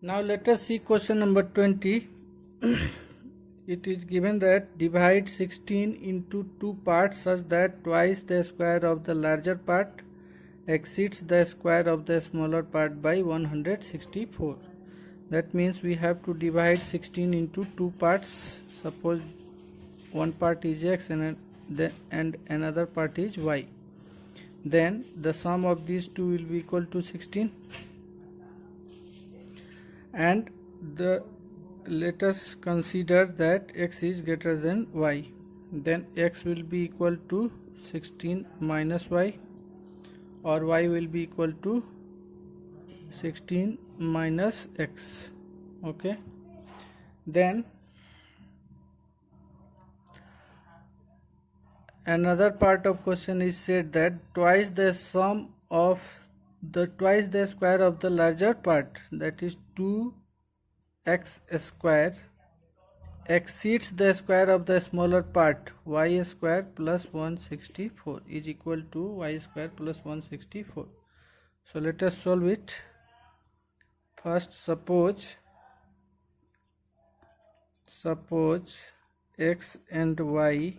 Now let us see question number 20. It is given that divide 16 into two parts such that twice the square of the larger part exceeds the square of the smaller part by 164. That means we have to divide 16 into two parts. Suppose one part is x and another part is y. Then the sum of these two will be equal to 16, and let us consider that x is greater than y. Then x will be equal to 16 minus y, or y will be equal to 16 minus x. Okay, then another part of question is said that twice the square of the larger part, that is 2x square, exceeds the square of the smaller part, y square plus 164 is equal to y square plus 164. So let us solve it. First, suppose x and y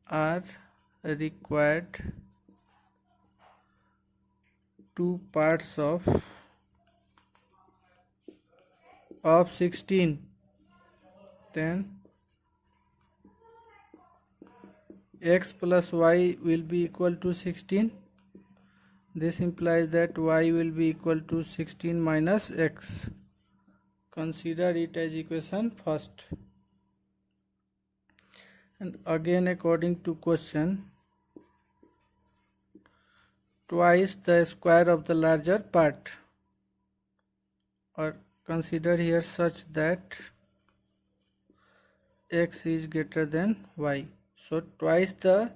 are required two parts of 16. Then x plus y will be equal to 16. This implies that y will be equal to 16 minus x. Consider it as equation first. And again, according to question, twice the square of the larger part, or consider here such that x is greater than y. So twice the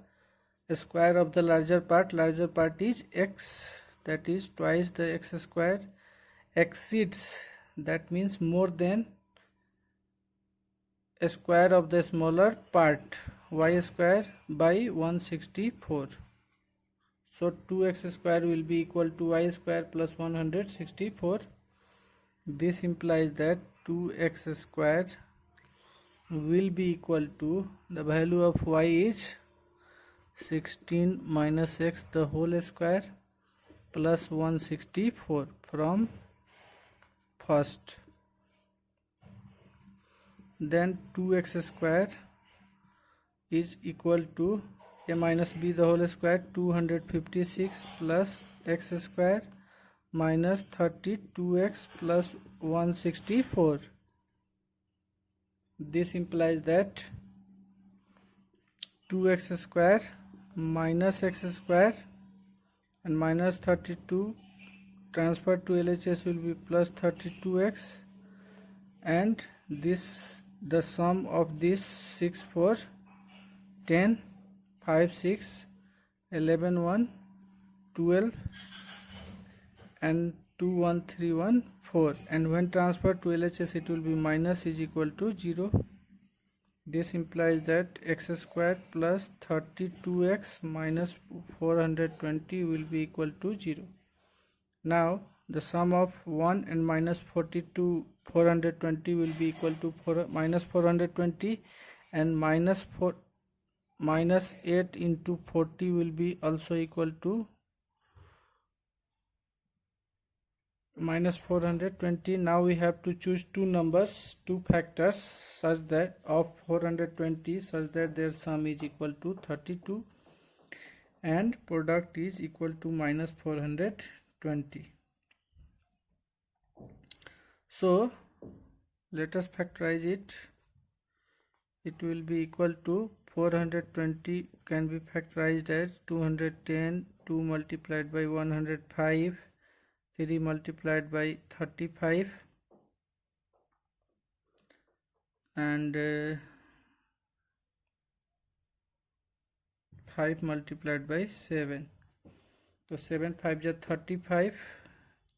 square of the larger part is x, that is twice the x square, exceeds, that means more than a square of the smaller part, y square by 164. So 2x square will be equal to y square plus 164. This implies that 2x square will be equal to, the value of y is 16 minus x the whole square plus 164 from first. Then 2x square is equal to a minus b the whole square, 256 plus x square minus 32x plus 164. This implies that 2x square minus x square and minus 32 transferred to LHS will be plus 32x, and the sum of this 6 4 10 5 6 11 1 12 and 2 1 3 1 4, and when transferred to LHS it will be minus is equal to 0. This implies that x square plus 32x minus 420 will be equal to 0. Now the sum of 1 and minus 420 will be equal to minus 420, and minus 8 into 40 will be also equal to minus 420. Now we have to choose two numbers, two factors such that of 420 such that their sum is equal to 32 and product is equal to minus 420. So let us factorize it. It will be equal to 420 can be factorized as 210, 2 multiplied by 105, 3 multiplied by 35, and 5 multiplied by 7. So 7 5 is 35,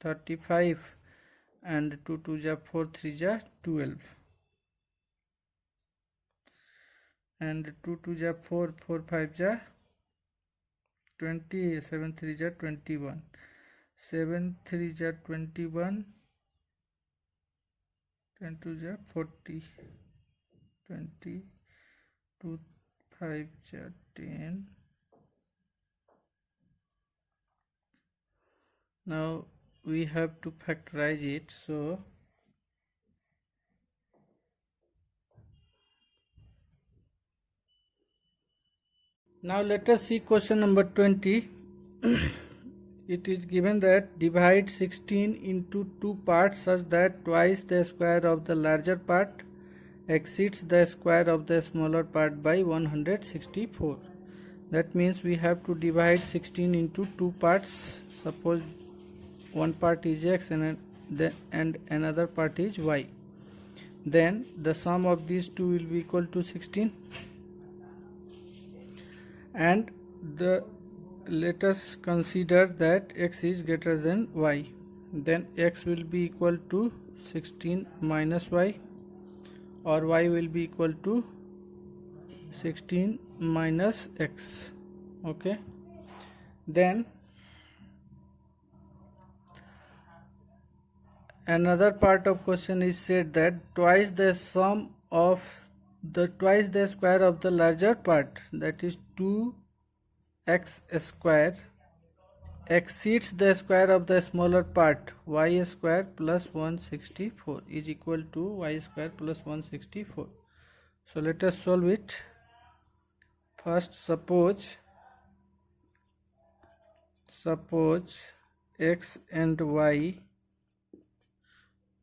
35, and 2 2 is 4, 3 is 12, and 2 2 is 4, 4 5 is 20, 7 3 is 21, 7 3 is 21, 10 to the 40, 20 to 5 the 10. Now we have to factorize it, so now let us see question number 20. It is given that divide 16 into two parts such that twice the square of the larger part exceeds the square of the smaller part by 164. That means we have to divide 16 into two parts. Suppose one part is x and another part is y. Then the sum of these two will be equal to 16, and let us consider that x is greater than y. Then x will be equal to 16 minus y, or y will be equal to 16 minus x. Okay, then another part of question is said that twice the sum of twice the square of the larger part, that is 2x square, exceeds the square of the smaller part y square plus 164 is equal to y square plus 164. So let us solve it. First, suppose x and y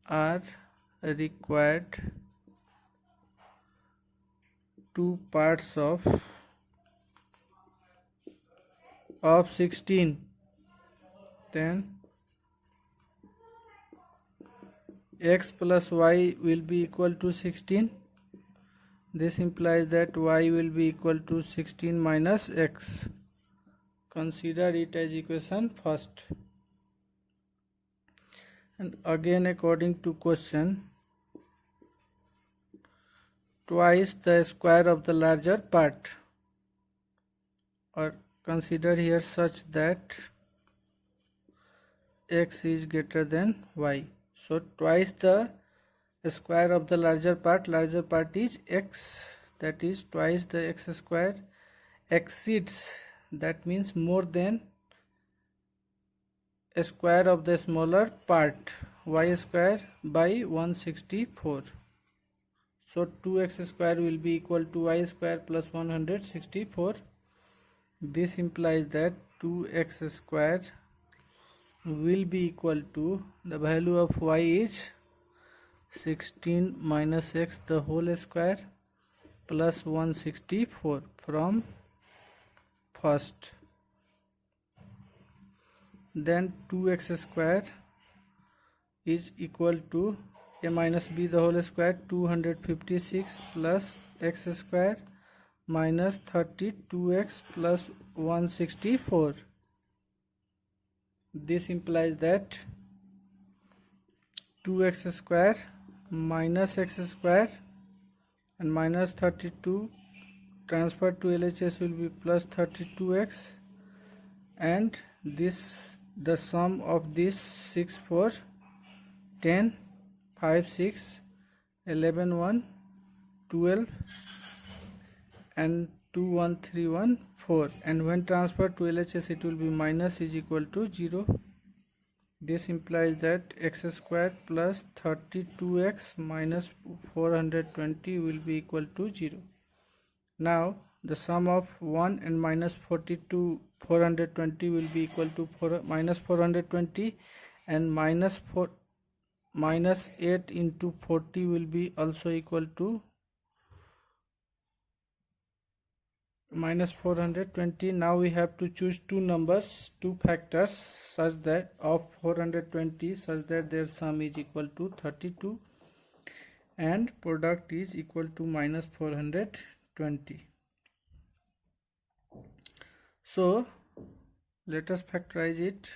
are required two parts of 16. Then x plus y will be equal to 16. This implies that y will be equal to 16 minus x. Consider it as equation first. And again, according to question, twice the square of the larger part, or consider here such that x is greater than y. So twice the square of the larger part is x, that is twice the x square, exceeds, that means more than a square of the smaller part y square by 164. So 2x square will be equal to y square plus 164. This implies that 2x square will be equal to, the value of y is 16 minus x the whole square plus 164 from first. Then 2x square is equal to a minus b the whole square, 256 plus x square minus 32x plus 164. This implies that 2x square minus x square and minus 32 transferred to LHS will be plus 32x, and the sum of this 6 4 10 5 6 11 1 12 and 2 1 3 1 4, and when transferred to LHS it will be minus is equal to 0. This implies that x square plus 32x minus 420 will be equal to 0. Now the sum of 1 and minus 420 will be equal to minus 420, and minus 8 into 40 will be also equal to minus 420. Now we have to choose two numbers, two factors such that of 420 such that their sum is equal to 32 and product is equal to minus 420. So let us factorize it.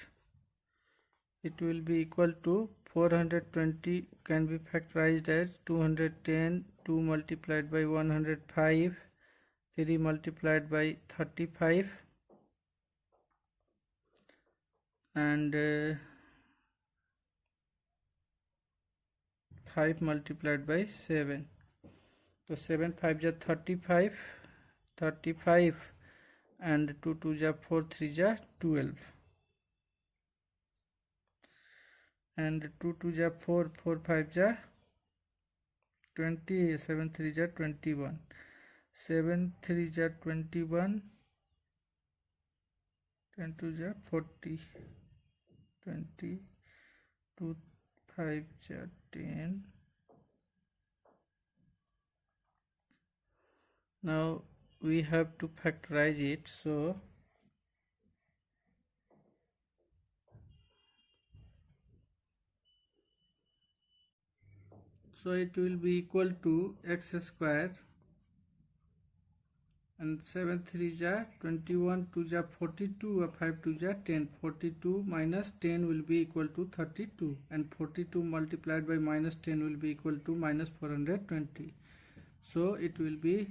It will be equal to 420 can be factorized as 210, 2 multiplied by 105, 3 multiplied by 35, and 5 multiplied by 7. So 7 5 ja 35, 35 and 2 2 ja 4 3 ja 12 and 2 2 ja 4 4 5 ja 20, 7 3 ja 21, 7 3 ja 21, 10 2 ja 40, 20, 2 5 ja 10. Now we have to factorize it, so it will be equal to x square and 7 3 ja 21, 2 ja 42, 5 2 ja 10. 42 minus 10 will be equal to 32, and 42 multiplied by minus 10 will be equal to minus 420. So it will be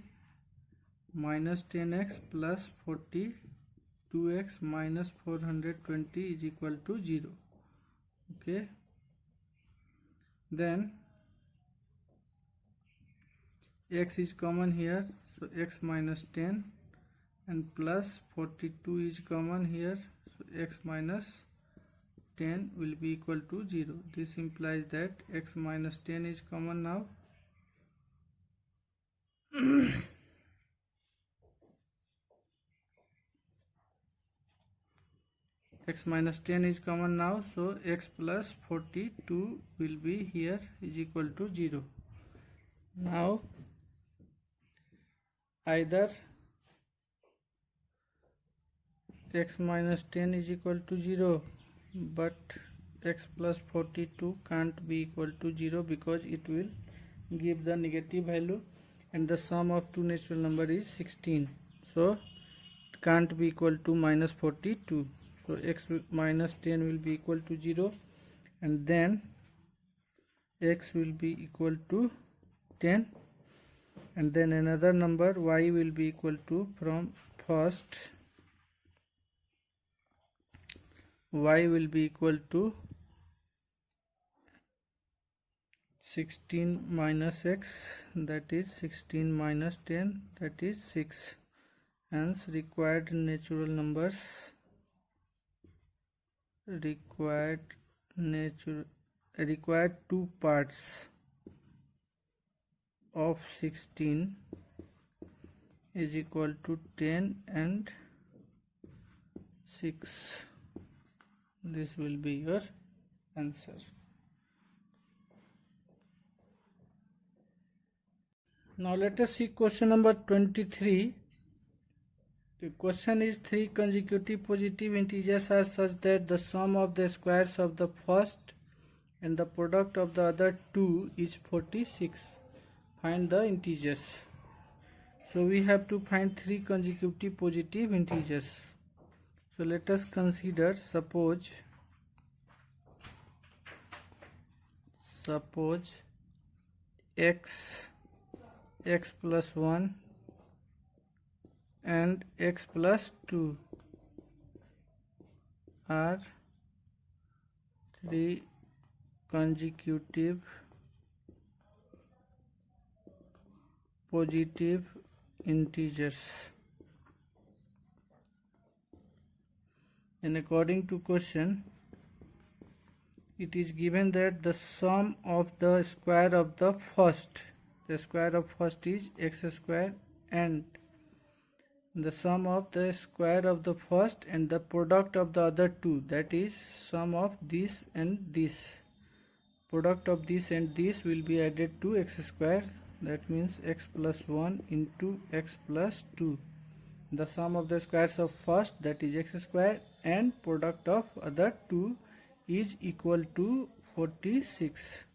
minus 10x plus 42x minus 420 is equal to 0. Okay, then x is common here, so x minus 10, and plus 42 is common here, so x minus 10 will be equal to 0. This implies that x minus 10 is common now. X minus 10 is common now, so x plus 42 will be here is equal to 0. Now either x minus 10 is equal to 0, but x plus 42 can't be equal to 0 because it will give the negative value, and the sum of two natural number is 16, so it can't be equal to minus 42. So x minus 10 will be equal to 0, and then x will be equal to 10, and then another number y will be equal to, from first y will be equal to 16 minus x, that is 16 minus 10, that is 6. Hence required natural numbers, required two parts of 16 is equal to 10 and 6. This will be your answer. Now let us see question number 23. The question is, three consecutive positive integers are such that the sum of the squares of the first and the product of the other two is 46. Find the integers. So we have to find three consecutive positive integers. So let us consider, suppose x plus 1 and x plus 2 are three consecutive positive integers, and according to question it is given that the sum of the square of the first, the square of first is x square, and the sum of the square of the first and the product of the other two, that is sum of this and this, product of this and this will be added to x square, that means x plus 1 into x plus 2. The sum of the squares of first, that is x square, and product of other two is equal to 46.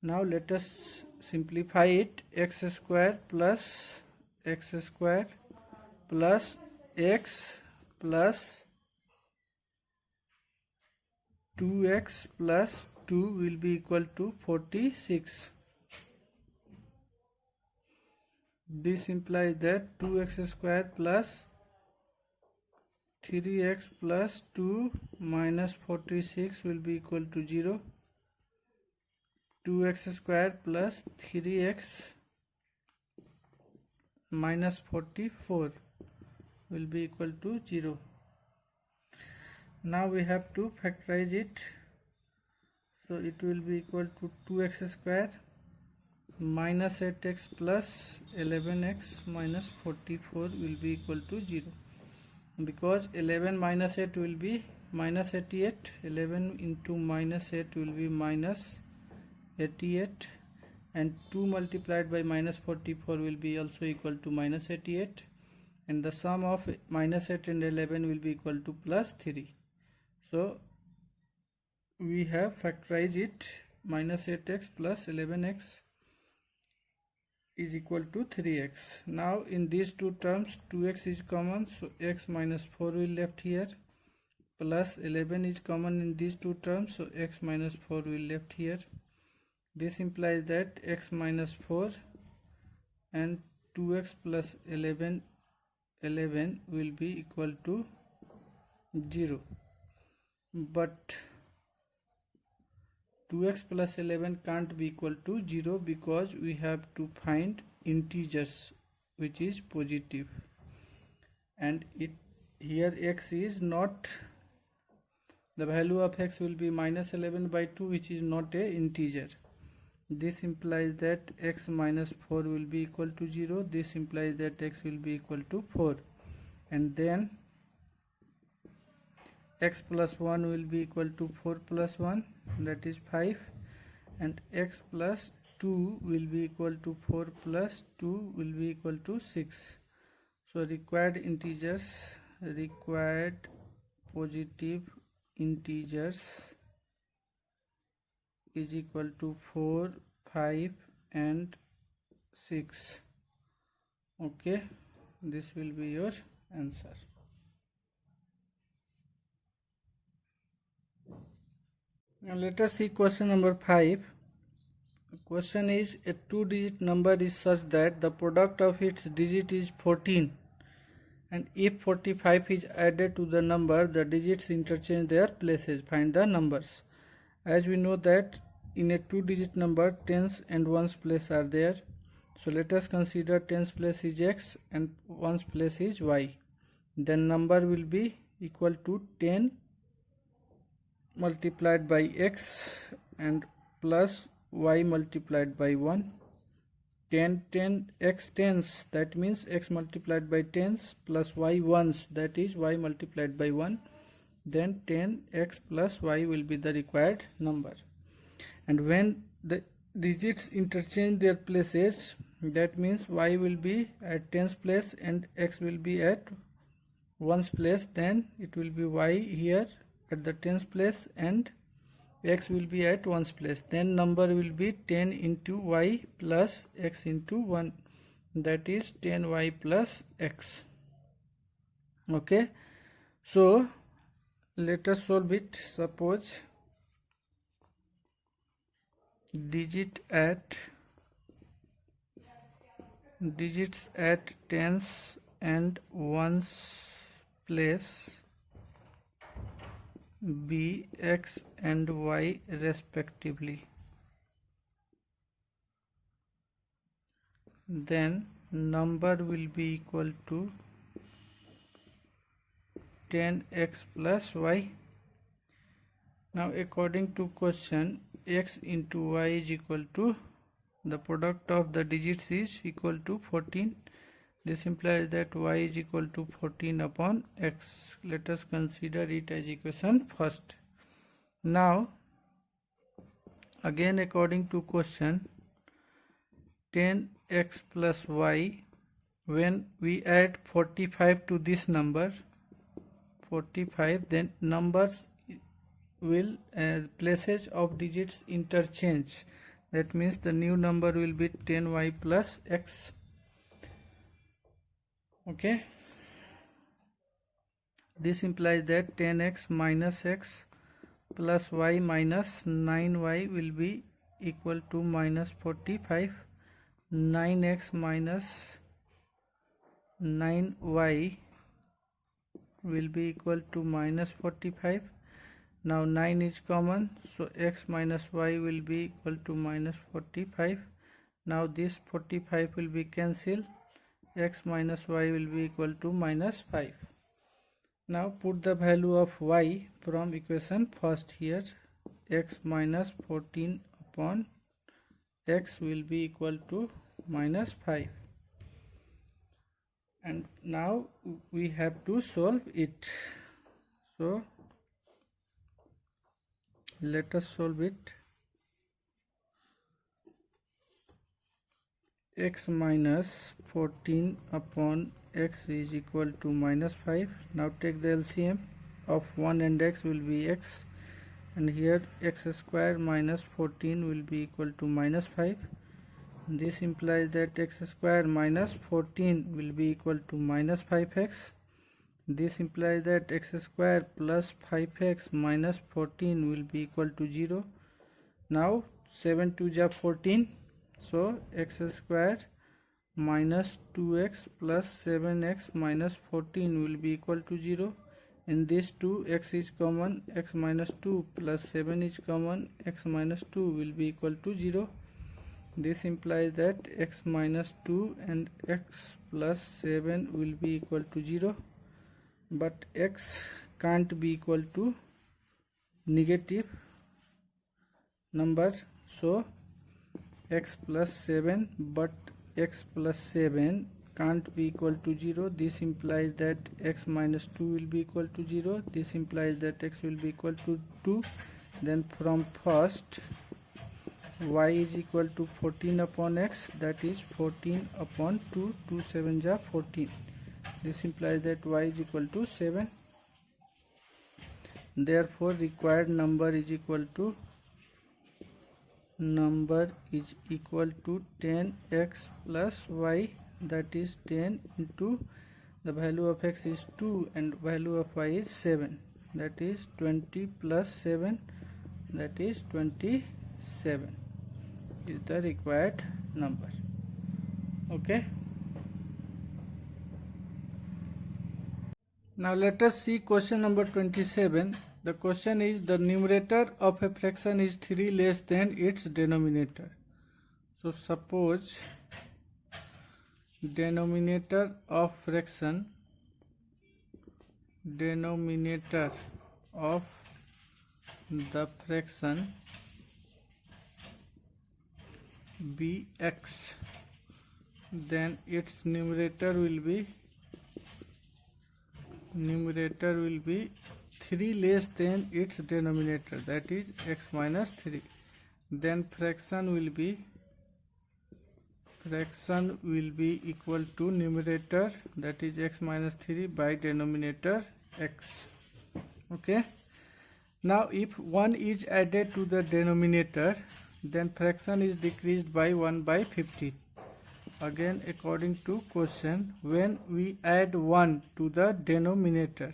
Now let us simplify it. X square plus 2x plus 2 will be equal to 46. This implies that 2x square plus 3x plus 2 minus 46 will be equal to 0. 2x square plus 3x minus 44 will be equal to 0. Now we have to factorize it. So it will be equal to 2x square minus 8x plus 11x minus 44 will be equal to 0, because 11 minus 8 will be minus 88. 11 into minus 8 will be minus 88, and 2 multiplied by minus 44 will be also equal to minus 88, and the sum of minus 8 and 11 will be equal to plus 3. So we have factorized it. Minus 8x plus 11x is equal to 3x. Now in these two terms 2x is common, so x minus 4 will left here, plus 11 is common in these two terms, so x minus 4 will left here. This implies that x minus 4 and 2x plus 11 will be equal to 0, but 2x plus 11 can't be equal to 0 because we have to find integers which is positive, and here x is not, the value of x will be minus 11 by 2, which is not a integer. This implies that x minus 4 will be equal to 0. This implies that x will be equal to 4, and then x plus 1 will be equal to 4 plus 1, that is 5, and x plus 2 will be equal to 4 plus 2 will be equal to 6. So required integers, required positive integers is equal to 4, 5 and 6. Okay, this will be your answer. Now let us see question number 5. The question is, a 2-digit number is such that the product of its digit is 14, and if 45 is added to the number, the digits interchange their places. Find the numbers. As we know that in a 2-digit number, tens and ones place are there. So let us consider tens place is x and ones place is y. Then number will be equal to 10 multiplied by x and plus y multiplied by 1. 10 x tens, that means x multiplied by tens, plus y ones, that is y multiplied by 1. Then 10x plus y will be the required number. And when the digits interchange their places, that means y will be at tens place and x will be at ones place, then it will be y here at the tens place and x will be at ones place. Then number will be 10 into y plus x into 1, that is 10y plus x. Okay, so let us solve it. Suppose digits at tens and ones place be x and y respectively. Then number will be equal to 10x plus y. Now according to question, x into y is equal to, the product of the digits is equal to 14. This implies that y is equal to 14 upon x. Let us consider it as equation first. Now again according to question, 10x plus y, when we add 45 to this number 45, then numbers will places of digits interchange. That means the new number will be 10y plus x. Okay, this implies that 10x minus x plus y minus 9y will be equal to minus 45. 9x minus 9y will be equal to minus 45. Now 9 is common, so x minus y will be equal to minus 45. Now this 45 will be cancelled, x minus y will be equal to minus 5. Now put the value of y from equation first here. X minus 14 upon x will be equal to minus 5. And now we have to solve it. So let us solve it. X minus 14 upon x is equal to minus 5. Now take the LCM of 1 and x will be x, and here x square minus 14 will be equal to minus 5. This implies that x square minus 14 will be equal to minus 5x. This implies that x square plus 5x minus 14 will be equal to 0. Now 7 2 ja 14, so x square minus 2x plus 7x minus 14 will be equal to 0. In this 2, x is common, x minus 2 plus 7 is common, x minus 2 will be equal to 0. This implies that x minus 2 and x plus 7 will be equal to 0, but x can't be equal to negative number, so x plus 7, but x plus 7 can't be equal to 0. This implies that x minus 2 will be equal to 0. This implies that x will be equal to 2. Then from first, y is equal to 14 upon x, that is 14 upon 2, 2 7 ja 14. This implies that y is equal to 7. Therefore required number is equal to 10x plus y, that is 10 into the value of x is 2 and value of y is 7, that is 20 plus 7, that is 27 is the required number. Okay. Now let us see question number 27. The question is, the numerator of a fraction is 3 less than its denominator. So suppose denominator of fraction, denominator of the fraction be x, then its numerator will be 3 less than its denominator, that is x minus 3. Then fraction will be equal to numerator, that is x minus 3 by denominator x. Okay. Now if 1 is added to the denominator, then fraction is decreased by 1 by 15. Again, according to question, when we add 1 to the denominator,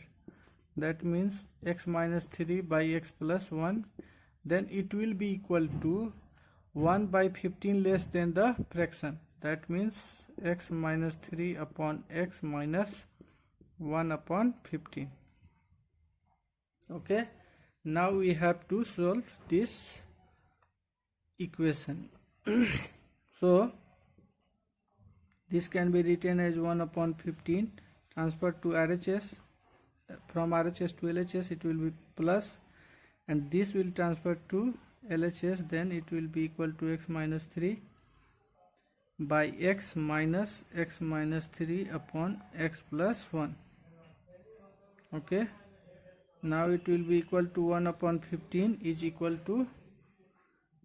that means x minus 3 by x plus 1, then it will be equal to 1 by 15 less than the fraction, that means x minus 3 upon x minus 1 upon 15. Okay. Now we have to solve this equation. So this can be written as 1 upon 15 transferred to RHS. From RHS to LHS it will be plus, and this will transfer to LHS, then it will be equal to x minus 3 by x minus 3 upon x plus 1. Okay. Now it will be equal to 1 upon 15 is equal to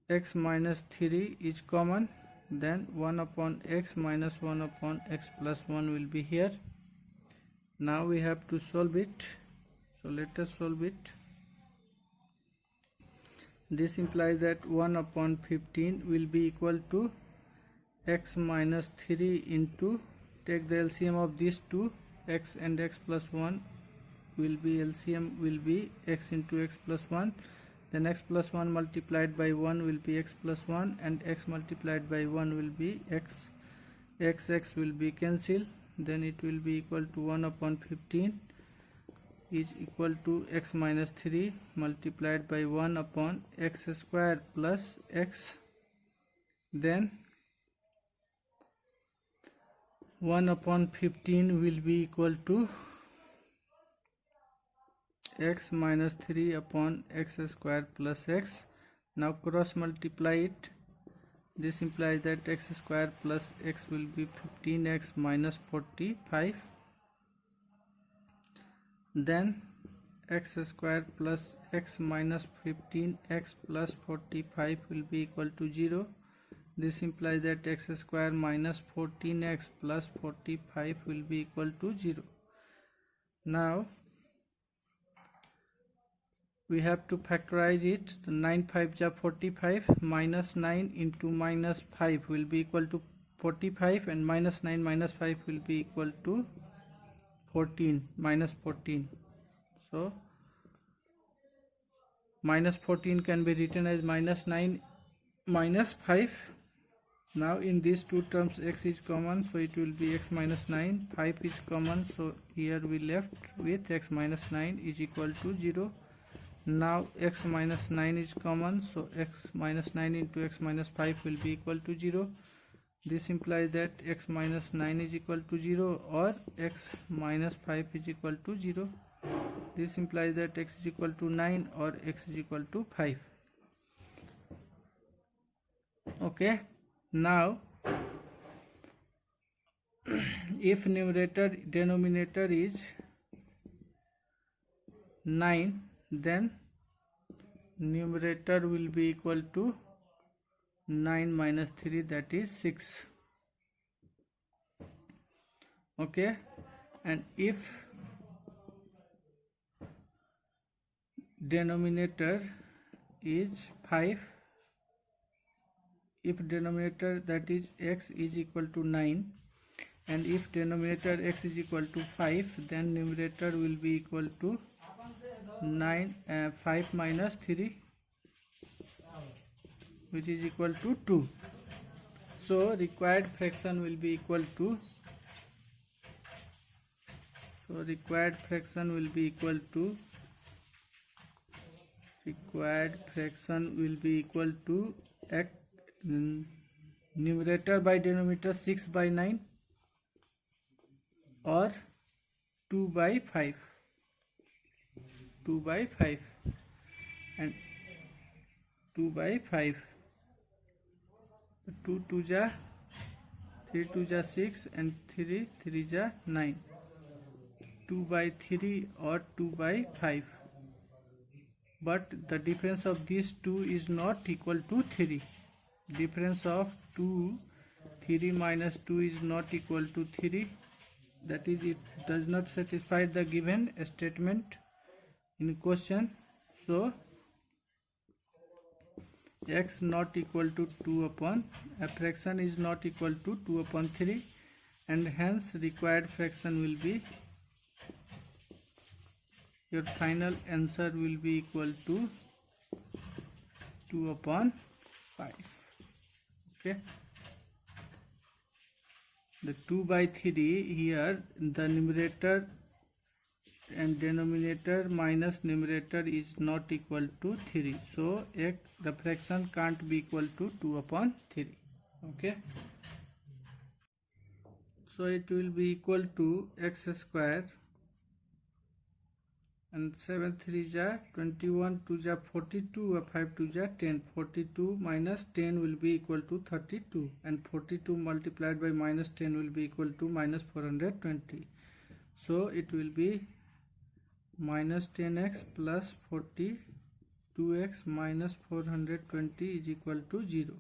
x minus 3 is common, then 1 upon x minus 1 upon x plus 1 will be here. Now we have to solve it, so let us solve it. This implies that 1 upon 15 will be equal to x minus 3 into, take the LCM of these two, x and x plus 1 will be, LCM will be x into x plus 1, then x plus 1 multiplied by 1 will be x plus 1, and x multiplied by 1 will be x. X will be cancelled, then it will be equal to 1 upon 15 is equal to x minus 3 multiplied by 1 upon x square plus x, then 1 upon 15 will be equal to x minus 3 upon x square plus x. Now cross multiply it. This implies that x square plus x will be 15x minus 45. Then x square plus x minus 15x plus 45 will be equal to 0. This implies that x square minus 14x plus 45 will be equal to 0. Now we have to factorize it. 9 5 ja 45, minus 9 into minus 5 will be equal to 45, and minus 9 minus 5 will be equal to 14, minus 14. So minus 14 can be written as minus 9 minus 5. Now in these two terms x is common, so it will be x minus 9. 5 is common, so here we left with x minus 9 is equal to 0. Now x minus 9 is common, so x minus 9 into x minus 5 will be equal to 0. This implies that x minus 9 is equal to 0 or x minus 5 is equal to 0. This implies that x is equal to 9 or x is equal to 5. Okay, now if numerator denominator is 9, then numerator will be equal to 9 minus 3, that is 6. Okay, and if denominator is 5, if denominator, that is x, is equal to 9, and if denominator x is equal to 5, then numerator will be equal to 5 minus 3, which is equal to 2. So required fraction will be equal to required fraction will be equal to numerator by denominator 6 by 9 or 2 by 5. 2 by 5 and 2 by 5. 2 2 ja 3 2 ja 6 and 3 3 ja 9. 2 by 3 or 2 by 5. But the difference of these two is not equal to 3. Difference of 3 minus 2 is not equal to 3. That is, it does not satisfy the given statement in question. So x not equal to 2 upon a fraction is not equal to 2 upon 3, and hence required fraction will be, your final answer will be equal to 2 upon 5. Okay, the 2 by 3 here, the numerator and denominator minus numerator is not equal to 3, so the fraction can't be equal to 2 upon 3. Okay, so it will be equal to x square, and 7 3 ja 21, 2 ja 42, 5 2 ja 10. 42 minus 10 will be equal to 32, and 42 multiplied by minus 10 will be equal to minus 420. So it will be minus 10x plus 42x minus 420 is equal to 0.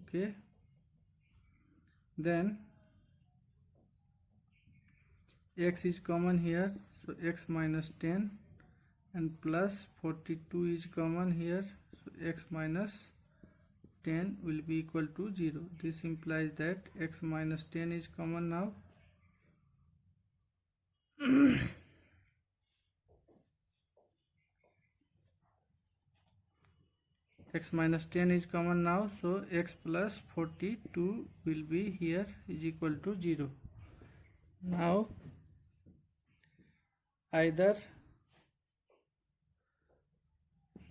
Okay, then x is common here, so x minus 10, and plus 42 is common here, so x minus 10 will be equal to 0. This implies that x minus 10 is common now. X minus 10 is common now, so x plus 42 will be here is equal to 0. Now either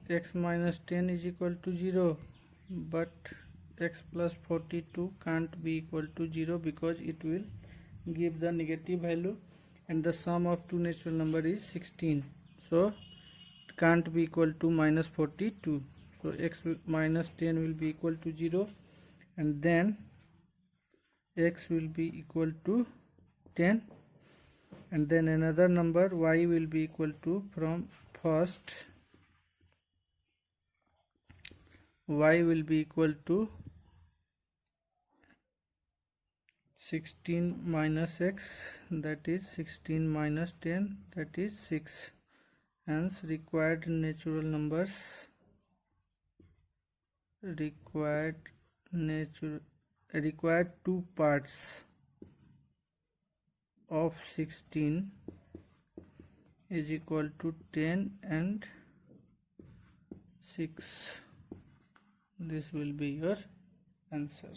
x minus 10 is equal to 0, but x plus 42 can't be equal to 0 because it will give the negative value, and the sum of two natural number is 16, so it can't be equal to minus 42. So x minus 10 will be equal to 0, and then x will be equal to 10, and then another number y will be equal to, from first y will be equal to 16 minus x, that is 16 minus 10, that is 6. Hence required natural numbers, required two parts of 16 is equal to 10 and 6. This will be your answer.